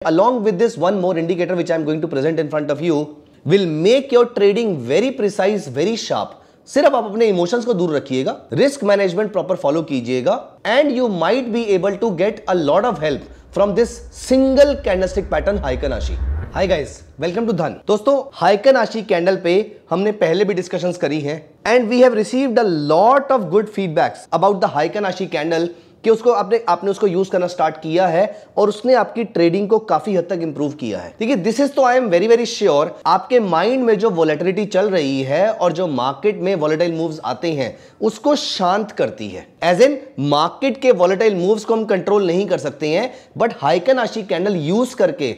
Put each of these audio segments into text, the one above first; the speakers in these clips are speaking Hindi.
Along with this, one more indicator which I am going to present in front of you will make your trading very precise, very sharp. सिर्फ आप अपने इमोशंस को दूर रखिएगा, रिस्क मैनेजमेंट प्रॉपर फॉलो कीजिएगा and you might be able to get a lot of help from this single candlestick pattern heikin ashi. Hi guys, welcome to धन। दोस्तों, हाइकन आशी कैंडल पे हमने पहले भी डिस्कशंस करी हैं and we have received a lot of good feedbacks about the heikin ashi candle कि उसको आपने उसको यूज करना स्टार्ट किया है और उसने आपकी ट्रेडिंग को काफी हद तक इंप्रूव किया है। ठीक है, दिस इज तो I am very very sure आपके माइंड में जो वोलेटिलिटी चल रही है और जो मार्केट में वोलेटाइल मूव्स आते हैं उसको शांत करती है। एज इन मार्केट के वोलेटाइल मूव्स को हम कंट्रोल नहीं कर सकते हैं, बट हाइकन आशी कैंडल यूज करके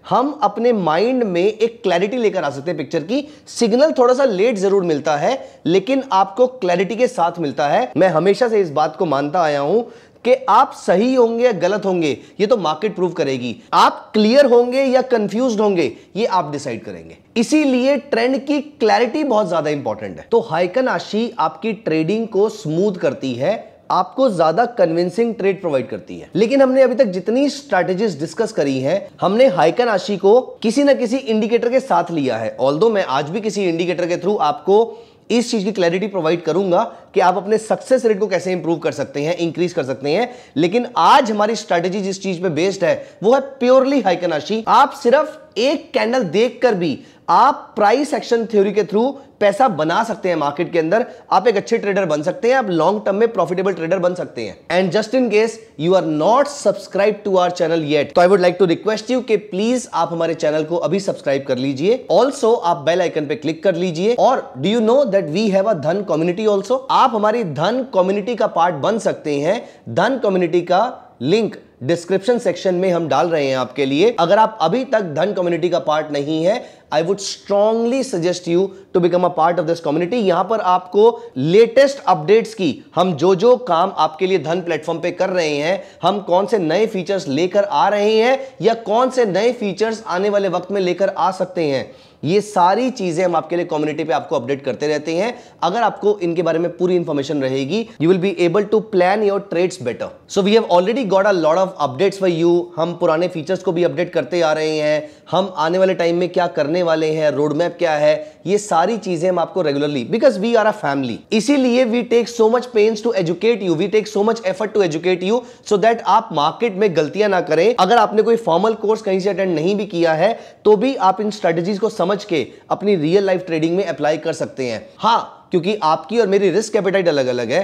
हम अपने माइंड में एक क्लैरिटी लेकर आ सकते हैं पिक्चर की। सिग्नल थोड़ा सा लेट जरूर मिलता है लेकिन आपको क्लैरिटी के साथ मिलता है। मैं हमेशा से इस बात को मानता आया हूं कि आप सही होंगे या गलत होंगे ये तो मार्केट प्रूव करेगी, आप क्लियर होंगे या कंफ्यूज्ड होंगे ये आप डिसाइड करेंगे। इसीलिए ट्रेंड की क्लैरिटी बहुत ज्यादा इंपॉर्टेंट है। तो हाइकन आशी आपकी ट्रेडिंग को स्मूथ करती है, आपको ज्यादा कन्विंसिंग ट्रेड प्रोवाइड करती है। लेकिन हमने अभी तक जितनी स्ट्रैटेजीज डिस्कस करी हैं, हमने हाइकन आशी को किसी ना किसी इंडिकेटर के साथ लिया है। ऑल्दो मैं आज भी किसी इंडिकेटर के थ्रू आपको इस चीज की क्लैरिटी प्रोवाइड करूंगा कि आप अपने सक्सेस रेट को कैसे इंप्रूव कर सकते हैं, इंक्रीज कर सकते हैं। लेकिन आज हमारी स्ट्रैटेजी जिस चीज पे बेस्ड है वो है प्योरली हाइकन आशी। आप सिर्फ एक कैंडल देखकर भी आप प्राइस एक्शन थ्योरी के थ्रू पैसा बना सकते हैं मार्केट के अंदर। आप एक अच्छे ट्रेडर बन सकते हैं, आप लॉन्ग टर्म में प्रॉफिटेबल ट्रेडर बन सकते हैं। And just in case you are not subscribe to our channel yet, तो I would like to request you कि प्लीज आप हमारे चैनल को अभी सब्सक्राइब कर लीजिए। ऑल्सो आप बेल आइकन पे क्लिक कर लीजिए। और do you know that we have a Dhan community also. आप हमारी धन कम्युनिटी का पार्ट बन सकते हैं। धन कम्युनिटी का लिंक डिस्क्रिप्शन सेक्शन में हम डाल रहे हैं आपके लिए। अगर आप अभी तक धन कम्युनिटी का पार्ट नहीं है, I would strongly suggest you to become a part of this community. यहां पर आपको लेटेस्ट अपडेट्स की, हम जो जो काम आपके लिए धन प्लेटफॉर्म पे कर रहे हैं, हम कौन से नए फीचर्स लेकर आ रहे हैं या कौन से नए फीचर्स आने वाले वक्त में लेकर आ सकते हैं, ये सारी चीजें हम आपके लिए कम्युनिटी पे आपको अपडेट करते रहते हैं। अगर आपको इनके बारे में पूरी इंफॉर्मेशन रहेगी, you will be able to plan your trades better. So we have already got a lot of updates for you. हम पुराने फीचर्स को भी अपडेट करते आ रहे हैं, हम आने वाले टाइम में क्या करने वाले हैं, रोड मैप क्या है, ये सारी चीजें हम आपको regularly, because we are a family, इसीलिए we take so much pains to educate you, we take so much effort to educate you so that आप मार्केट में गलतियां ना करें। अगर आपने कोई फॉर्मल कोर्स कहीं से अटेंड नहीं भी किया है तो भी आप इन स्ट्रेटेजीज को समझ के अपनी रियल लाइफ ट्रेडिंग में अप्लाई कर सकते हैं। हां, क्योंकि आपकी और मेरी रिस्क एपेटाइट अलग अलग है,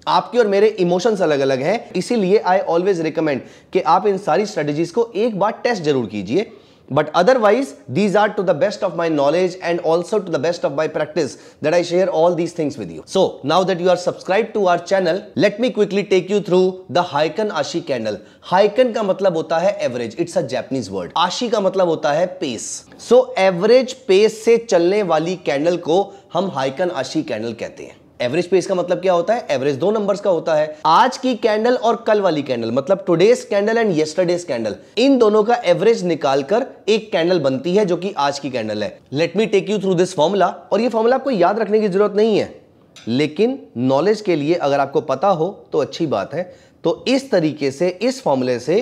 आपके और मेरे इमोशंस अलग अलग हैं, इसीलिए आई ऑलवेज रिकमेंड कि आप इन सारी स्ट्रेटेजीज को एक बार टेस्ट जरूर कीजिए। But otherwise, these are to the best of my knowledge and also to the best of my practice that I share all these things with you. So now that you are subscribed to our channel, let me quickly take you through the Heiken Ashi candle. Heiken का मतलब होता है average, it's a Japanese word. आशी का मतलब होता है पेस। सो एवरेज पेस से चलने वाली कैंडल को हम हाइकन आशी कैंडल कहते हैं। एवरेज पेस का मतलब क्या होता है? एवरेज दो नंबर्स का होता है। आज की कैंडल और कल वाली कैंडल, मतलब today's candle and yesterday's candle, इन दोनों का एवरेज निकालकर एक कैंडल बनती है जो कि आज की कैंडल है। Let me take you through this formula. और ये फॉर्मूला आपको याद रखने की जरूरत नहीं है, लेकिन नॉलेज के लिए अगर आपको पता हो तो अच्छी बात है। तो इस तरीके से, इस फॉर्मूले से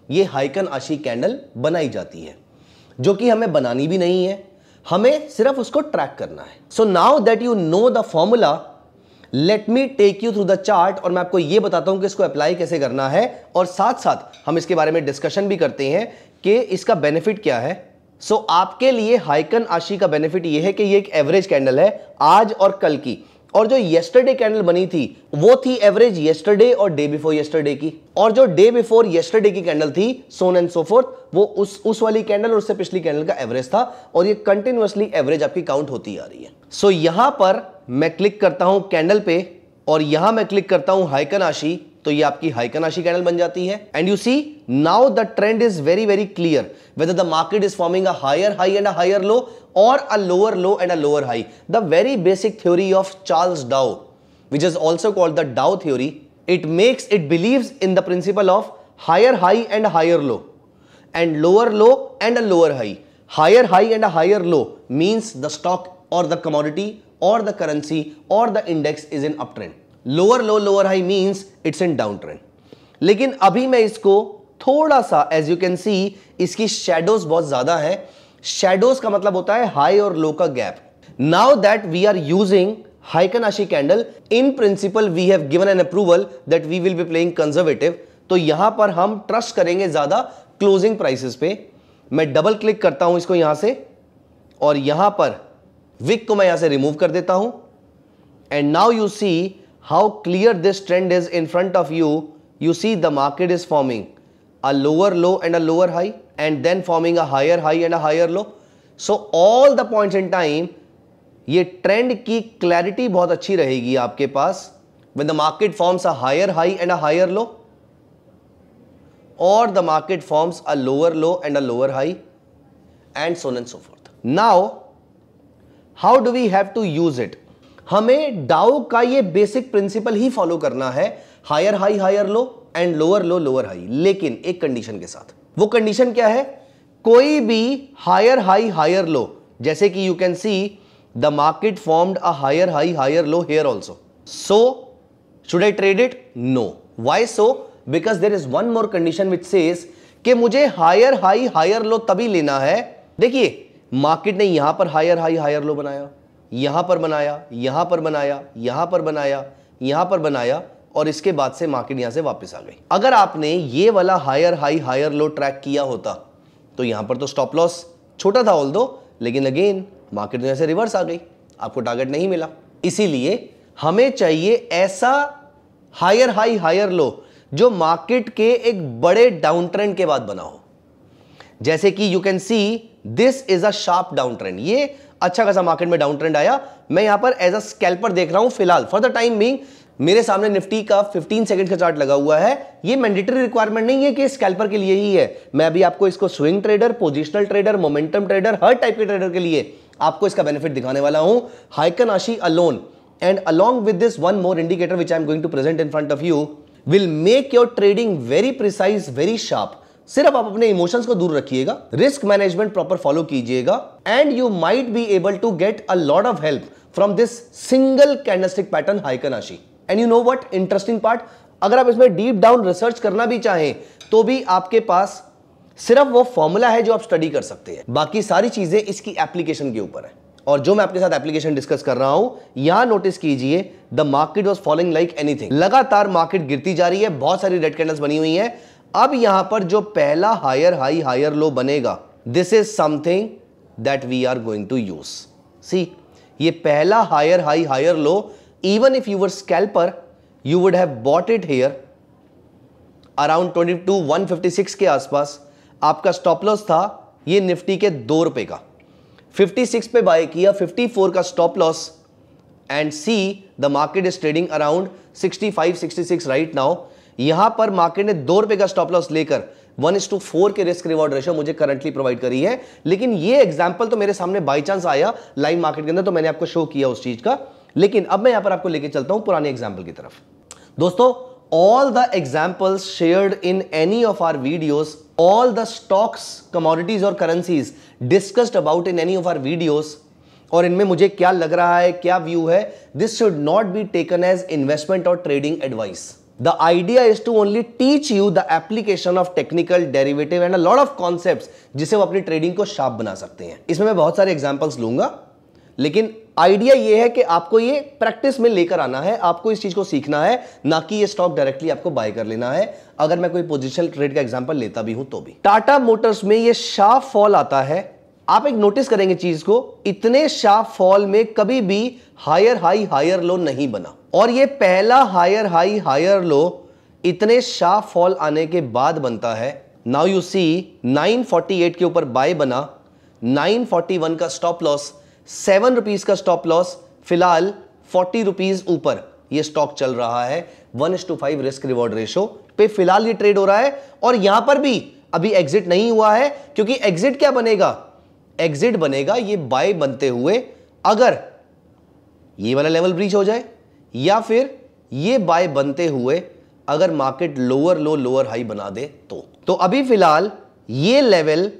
ये हाइकन आशी कैंडल बनाई जाती है, जो कि हमें बनानी भी नहीं है, हमें सिर्फ उसको ट्रैक करना है। So now that you know the formula, let me take you through the chart और मैं आपको यह बताता हूं कि इसको अप्लाई कैसे करना है और साथ साथ हम इसके बारे में डिस्कशन भी करते हैं कि इसका बेनिफिट क्या है। सो आपके लिए हाइकन आशी का बेनिफिट यह है कि ये एक एवरेज कैंडल है आज और कल की, और जो येस्टरडे कैंडल बनी थी वो थी एवरेज येस्टरडे और डे बिफोर येस्टरडे की, और जो डे बिफोर येस्टरडे की कैंडल थी, सोन एंड सो फोर्थ, वो उस वाली कैंडल और उससे पिछली कैंडल का एवरेज था, और ये कंटिन्यूअसली एवरेज आपकी काउंट होती आ रही है। सो यहां पर मैं क्लिक करता हूं कैंडल पे और यहां मैं क्लिक करता हूं हाइकन आशी, तो ये आपकी हाइकन आशी कैंडल बन जाती है। And you see now the trend is very very clear whether the market is forming a higher high and a higher low or a lower low and a lower high. The very basic theory of Charles Dow, which is also called the Dow theory, it believes in the principle of higher high and a higher low and lower low and a lower high. Higher high and a higher low means the stock or the commodity or the currency or the index is in uptrend. Lower low lower high means it's in downtrend. लेकिन अभी मैं इसको थोड़ा सा एज यू कैन सी इसकी शेडोज बहुत ज्यादा है। शेडोज का मतलब होता है हाई और लो का गैप। Now that we are using heikin ashi candle, in principle we have given an approval that we will be playing conservative. तो यहां पर हम ट्रस्ट करेंगे ज्यादा क्लोजिंग प्राइसेस पे। मैं डबल क्लिक करता हूं इसको यहां से और यहां पर विक को मैं यहां से रिमूव कर देता हूं। And now you see how clear this trend is in front of you. You see the market is forming a lower low and a lower high and then forming a higher high and a higher low. So all the points in time ये ट्रेंड की क्लैरिटी बहुत अच्छी रहेगी आपके पास when the market forms a higher high and a higher low or the market forms a lower low and a lower high and so on and so forth. Now how do we have to use it? हमें डाउ का ये बेसिक प्रिंसिपल ही फॉलो करना है, higher high higher low and lower low lower high, लेकिन एक कंडीशन के साथ। वो कंडीशन क्या है? कोई भी हायर हाई हायर लो, जैसे कि you can see the market formed a higher high higher low here also, so should I trade it? No. Why so? Because there is one more condition which says कि मुझे हायर हाई हायर लो तभी लेना है। देखिए मार्केट ने यहां पर हायर हाई हायर लो बनाया, यहां पर बनाया, यहां पर बनाया, यहां पर बनाया, यहां पर बनाया और इसके बाद से मार्केट यहां से वापस आ गई। अगर आपने ये वाला higher high higher low track किया होता तो यहां पर तो स्टॉप लॉस छोटा था ऑल दो, लेकिन अगेन मार्केट यहां से रिवर्स आ गई, आपको टारगेट नहीं मिला। इसीलिए हमें चाहिए ऐसा हायर हाई हायर लो जो मार्केट के एक बड़े डाउन ट्रेंड के बाद बना हो। जैसे कि you can see this is a sharp down trend, ये अच्छा खासा मार्केट में डाउन ट्रेंड आया। मैं यहां पर एज अ स्कैल्पर देख रहा हूं फिलहाल, फॉर द टाइम बीइंग मेरे सामने निफ्टी का 15 सेकंड का चार्ट लगा हुआ है। ये मैंडेटरी रिक्वायरमेंट नहीं है कि स्कैल्पर के लिए ही है, मैं अभी आपको इसको swing trader, positional trader, momentum trader, हर टाइप के ट्रेडर के लिए आपको इसका बेनिफिट दिखाने वाला हूं। Heikin ashi alone and along with this one more indicator which I am going to present in front of you will make your trading very precise, very sharp. सिर्फ आप अपने इमोशंस को दूर रखिएगा, रिस्क मैनेजमेंट प्रॉपर फॉलो कीजिएगा and you might be able to get a lot of help from this single candlestick pattern heikin ashi. And you know what interesting part, अगर आप इसमें डीप डाउन रिसर्च करना भी चाहें तो भी आपके पास सिर्फ वो फॉर्मूला है जो आप स्टडी कर सकते हैं, बाकी सारी चीजें इसकी एप्लीकेशन के ऊपर है। और जो मैं आपके साथ एप्लीकेशन डिस्कस कर रहा हूं, यहां नोटिस कीजिए the market was following like anything, लगातार मार्केट गिरती जा रही है, बहुत सारी रेड कैंडल्स बनी हुई हैं। अब यहां पर जो पहला हायर हाई हायर लो बनेगा, this is something that we are going to use. See ये पहला higher high higher low, even if you were scalper you would have bought it here around 22,156 के आसपास। आपका स्टॉप लॉस था ये निफ्टी के 2 रुपए का, 56 पे बाय किया, 54 का stop loss and C the market is trading around 65-66 right now. यहां पर मार्केट ने 2 रुपए का स्टॉप लॉस लेकर 1:4 के रिस्क रिवॉर्ड रेशियो मुझे करंटली प्रोवाइड करी है। लेकिन ये एग्जांपल तो मेरे सामने बाय चांस आया लाइव मार्केट के अंदर, तो मैंने आपको शो किया उस चीज का। लेकिन अब मैं यहां पर आपको लेके चलता हूं पुराने एग्जाम्पल की तरफ। दोस्तों all the examples shared in any of our videos, all the stocks, commodities और currencies discussed about in any of our videos, और इनमें मुझे क्या लग रहा है, क्या व्यू है, this should not be taken as investment or trading advice. The idea is to only teach you the application of technical, derivative and a lot of concepts जिसे वो अपनी ट्रेडिंग को शार्प बना सकते हैं। इसमें मैं बहुत सारे एग्जाम्पल्स लूंगा, लेकिन आइडिया ये है कि आपको ये प्रैक्टिस में लेकर आना है, आपको इस चीज को सीखना है, ना कि ये स्टॉक डायरेक्टली आपको बाय कर लेना है। अगर मैं कोई पोजिशनल ट्रेड का एग्जांपल लेता भी हूं तो भी। टाटा मोटर्स में ये शार्प फॉल आता है, आप एक नोटिस करेंगे चीज को, इतने शार्प फॉल में कभी भी हायर हाई हायर लो नहीं बना, और ये पहला हायर हाई हायर लो इतने शार्प फॉल आने के बाद बनता है। नाउ यू सी 948 के ऊपर बाय बना, 941 का स्टॉप लॉस, 7 रुपीज का स्टॉप लॉस, फिलहाल 40 रुपीज ऊपर ये स्टॉक चल रहा है। 1:5 रिस्क रिवॉर्ड रेशो पे फिलहाल ये ट्रेड हो रहा है, और यहां पर भी अभी एग्जिट नहीं हुआ है, क्योंकि एग्जिट क्या बनेगा, एग्जिट बनेगा ये बाय बनते हुए अगर ये वाला लेवल ब्रीच हो जाए, या फिर ये बाय बनते हुए अगर market lower low lower high बना दे तो अभी फिलहाल ये लेवल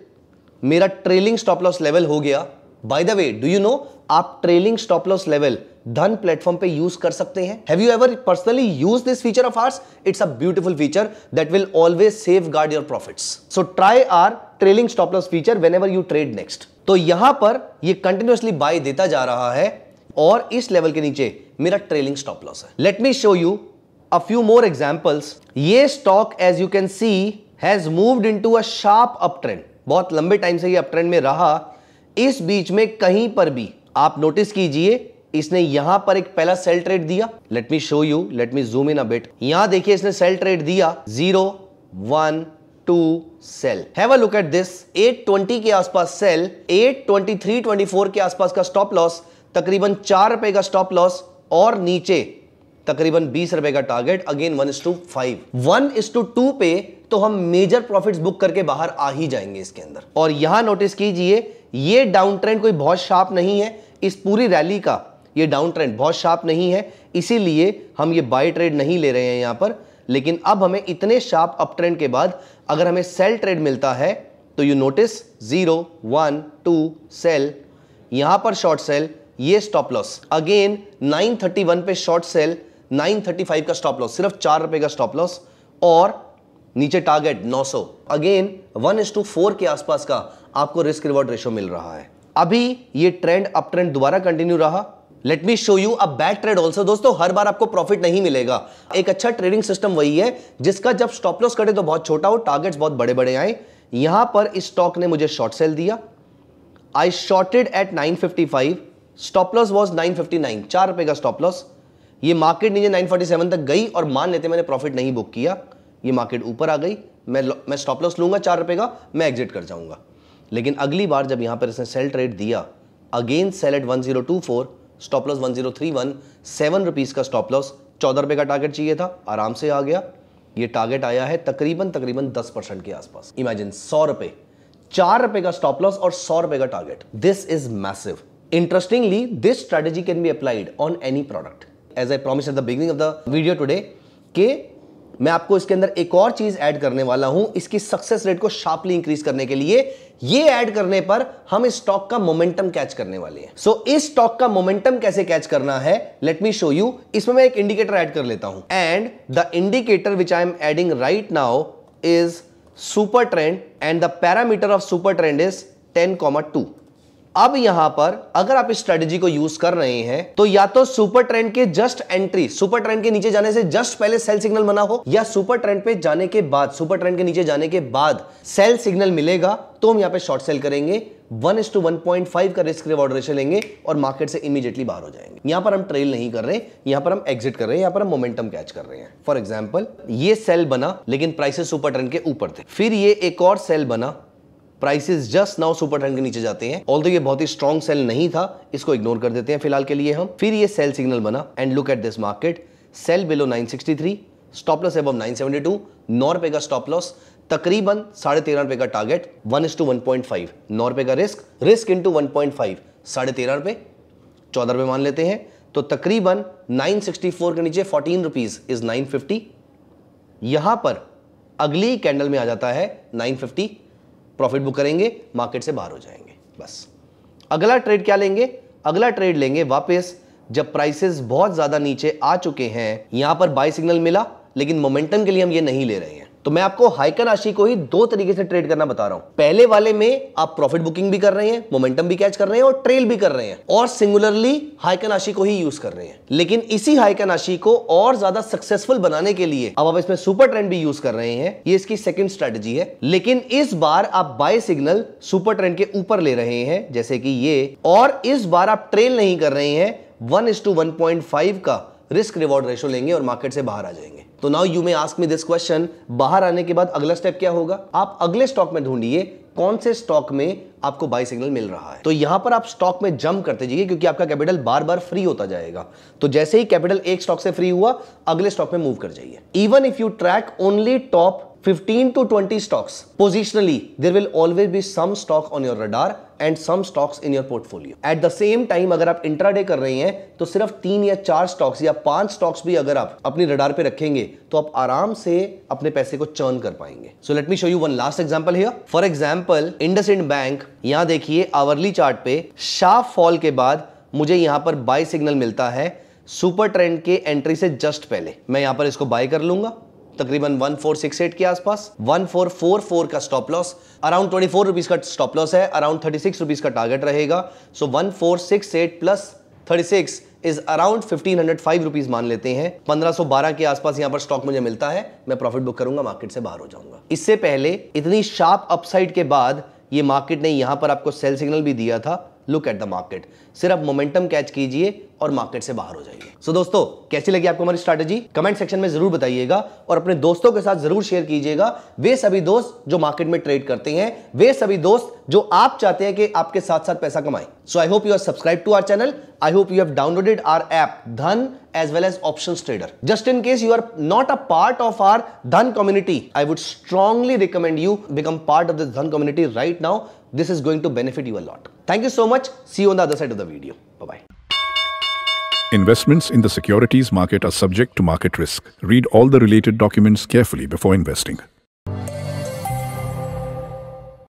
मेरा ट्रेलिंग स्टॉप लॉस लेवल हो गया। By the way do you know, आप trailing stop loss level Dhan platform पे यूज कर सकते हैं। Have you ever personally use this feature of ours? It's a beautiful feature that will always safeguard your profits. So try our trailing stop loss feature whenever you trade next. तो यहां पर ये कंटिन्यूअसली बाय देता जा रहा है और इस लेवल के नीचे मेरा ट्रेलिंग स्टॉप लॉस है। Let me show you a few more examples। ये stock as you can see has moved into a sharp uptrend। बहुत लंबे टाइम से ये अपट्रेंड में रहा। इस बीच में कहीं पर भी आप नोटिस कीजिए इसने यहां पर एक पहला सेल ट्रेड दिया। Let me show you, let me zoom in a bit. यहां देखिए इसने सेल ट्रेड दिया 0 1 2 sell. Have a look at this. 820 के आसपास सेल, 823-24 के आसपास का स्टॉप लॉस, तकरीबन 4 रुपए का स्टॉप लॉस और नीचे तकरीबन 20 रुपए का टारगेट। अगेन 1:5, 1:2 पे तो हम मेजर प्रॉफिट्स बुक करके बाहर आ ही जाएंगे इसके अंदर। और यहां नोटिस कीजिए ये डाउन ट्रेंड कोई बहुत शार्प नहीं है। इस पूरी रैली का ये डाउन ट्रेंड बहुत शार्प नहीं है, इसीलिए हम ये बाय ट्रेड नहीं ले रहे हैं यहां पर। लेकिन अब हमें इतने शार्प अप ट्रेंड के बाद अगर हमें सेल ट्रेड मिलता है तो यू नोटिस 0 1 2 सेल, यहां पर शॉर्ट सेल, ये स्टॉप लॉस। अगेन 931 पे शॉर्ट सेल, 935 का स्टॉप लॉस, सिर्फ 4 रुपए का स्टॉप लॉस और नीचे टारगेट 900। अगेन 1:4 के आसपास का आपको रिस्क रिवॉर्ड रेशो मिल रहा है। अभी ये ट्रेंड अप ट्रेंड दोबारा कंटिन्यू रहा। Late me show you a bad trade also. दोस्तों हर बार आपको प्रॉफिट नहीं मिलेगा। एक अच्छा ट्रेडिंग सिस्टम वही है जिसका जब स्टॉप लॉस कटे तो बहुत छोटा हो, टारगेट्स बहुत बड़े बड़े आए। यहां पर इस स्टॉक ने मुझे शॉर्ट सेल दिया। I shorted at 955, stop loss was 959, 4 रुपए का स्टॉप लॉस। ये मार्केट नीचे 947 तक गई और मान लेते मैंने प्रॉफिट नहीं बुक किया, ये मार्केट ऊपर आ गई, मैं स्टॉप लॉस लूंगा 4 रुपए का, मैं एग्जिट कर जाऊंगा। लेकिन अगली बार जब यहां पर इसने सेल ट्रेड दिया, again sell at 1024, stop loss 1031, 7 rupees का स्टॉप लॉस, 14 रुपए का टारगेट चाहिए था, आराम से आ गया। ये टारगेट आया है तकरीबन 10% के आसपास। इमेजिन 100 रुपए, 4 रुपए का स्टॉप लॉस और 100 रुपए का target. This is massive. Interestingly this strategy can be applied on any product. As I promise at the beginning of the video today कि मैं आपको इसके अंदर एक और चीज ऐड करने वाला हूं इसकी सक्सेस रेट को शार्पली इंक्रीज करने के लिए। ये ऐड करने पर हम इस स्टॉक का मोमेंटम कैच करने वाले हैं। सो इस स्टॉक का मोमेंटम कैसे कैच करना है, लेट मी शो यू। इसमें मैं एक इंडिकेटर ऐड कर लेता हूं and the indicator which I am adding right now is super trend and the parameter of super trend is 10,2। अब यहां पर अगर आप इस स्ट्रेटेजी को यूज कर रहे हैं तो या तो सुपर ट्रेंड के जस्ट एंट्री, सुपर ट्रेंड के नीचे जाने से जस्ट पहले सेल सिग्नल बना हो, या सुपर ट्रेंड पे जाने के बाद, सुपर ट्रेंड के नीचे जाने के बाद सेल सिग्नल मिलेगा तो हम यहां पे शॉर्ट सेल करेंगे, 1:1.5 का रिस्क रिवॉर्ड रेशियो लेंगे और मार्केट से इमीडिएटली बाहर हो जाएंगे। यहां पर हम ट्रेल नहीं कर रहे, यहां पर हम एग्जिट कर रहे हैं, यहां पर हम मोमेंटम कैच कर रहे हैं। फॉर एग्जांपल ये सेल बना लेकिन प्राइसेस सुपर ट्रेंड के ऊपर थे, फिर ये एक और सेल बना, prices just now super trend के नीचे जाते हैं। ऑल्दो ये बहुत ही स्ट्रॉन्ग सेल नहीं था, इसको इग्नोर कर देते हैं फिलहाल के लिए हम। फिर ये सेल सिग्नल बना and look at this market, cell below 963, stop loss above 972, 9 रुपए का स्टॉप लॉस, तकरीबन 13.5 रुपए का टारगेट, 1:1.5, 9 रुपए का रिस्क इंटू 1.5, 13.5 रुपए, 14 रुपए मान लेते हैं तो तकरीबन 964 के नीचे 14 रुपीज इज 950। यहां पर अगली कैंडल में आ जाता है 950, प्रॉफिट बुक करेंगे, मार्केट से बाहर हो जाएंगे। बस अगला ट्रेड क्या लेंगे, अगला ट्रेड लेंगे वापस जब प्राइसेस बहुत ज्यादा नीचे आ चुके हैं। यहां पर बाय सिग्नल मिला लेकिन मोमेंटम के लिए हम ये नहीं ले रहे हैं। तो मैं आपको हाइकन राशि को ही 2 तरीके से ट्रेड करना बता रहा हूं। पहले वाले में आप प्रॉफिट बुकिंग भी कर रहे हैं, मोमेंटम भी कैच कर रहे हैं और ट्रेल भी कर रहे हैं, और सिंगुलरली हाइकन राशि को ही यूज कर रहे हैं। लेकिन इसी हाइकन राशि को और ज्यादा सक्सेसफुल बनाने के लिए अब आप इसमें सुपर ट्रेंड भी यूज कर रहे हैं, ये इसकी सेकंड स्ट्रेटजी है। लेकिन इस बार आप बाय सिग्नल सुपर ट्रेंड के ऊपर ले रहे हैं जैसे कि ये, और इस बार आप ट्रेल नहीं कर रहे हैं, 1:1.5 का रिस्क रिवॉर्ड रेशो लेंगे और मार्केट से बाहर आ जाएंगे। तो now you may ask me this question, बाहर आने के बाद अगला स्टेप क्या होगा? आप अगले स्टॉक में ढूंढिए कौन से स्टॉक में आपको बाय सिग्नल मिल रहा है। तो यहां पर आप स्टॉक में जंप करते जाइए क्योंकि आपका कैपिटल बार बार फ्री होता जाएगा। तो जैसे ही कैपिटल एक स्टॉक से फ्री हुआ, अगले स्टॉक में मूव कर जाइए। Even if you track only top 15 to 20 stocks positionally, there will always be some stock on your radar and some stocks in your portfolio. At the same time अगर आप इंट्राडे कर रहे हैं तो सिर्फ 3 या 4 स्टॉक्स या 5 स्टॉक्स भी अगर आप अपनी रडार पे रखेंगे तो आप आराम से अपने पैसे को चर्न कर पाएंगे। So let me show you one last example here. For example IndusInd bank, यहां देखिए आवरली चार्ट पे शार्प फॉल के बाद मुझे यहां पर बाय सिग्नल मिलता है सुपर ट्रेंड के एंट्री से जस्ट पहले। मैं यहां पर इसको बाय कर लूंगा तकरीबन 1468 के आसपास। 1444 का स्टॉप लॉस, अराउंड 24 रुपीज का स्टॉप लॉस है, अराउंड 36 रुपीज का टारगेट रहेगा। सो 1468 प्लस 36 इज अराउंड 1505 रुपीज मान लेते हैं। 1512 के आसपास यहां पर स्टॉक मुझे मिलता है, मैं प्रॉफिट बुक करूंगा, मार्केट से बाहर हो जाऊंगा। इससे पहले इतनी शार्प अपसाइड के बाद ये मार्केट ने यहां पर आपको सेल सिग्नल भी दिया था। लुक एट द मार्केट, सिर्फ मोमेंटम कैच कीजिए और मार्केट से बाहर हो जाइए। सो दोस्तों, कैसी लगी आपको हमारी स्ट्रैटेजी? कमेंट सेक्शन में जरूर बताइएगा और अपने दोस्तों के साथ जरूर शेयर कीजिएगा। वे सभी दोस्त जो मार्केट में ट्रेड करते हैं, वे सभी दोस्त जो आप चाहते हैं कि आपके साथ साथ पैसा कमाएं। So I hope you are subscribe to our channel. I hope you have downloaded our app Dhan as well as options trader. Just in case you are not a part of our Dhan community, I would strongly recommend you become part of this Dhan community right now. This is going to benefit you a lot. Thank you so much. See you on the other side of the video. Bye-bye. Investments in the securities market are subject to market risk. Read all the related documents carefully before investing.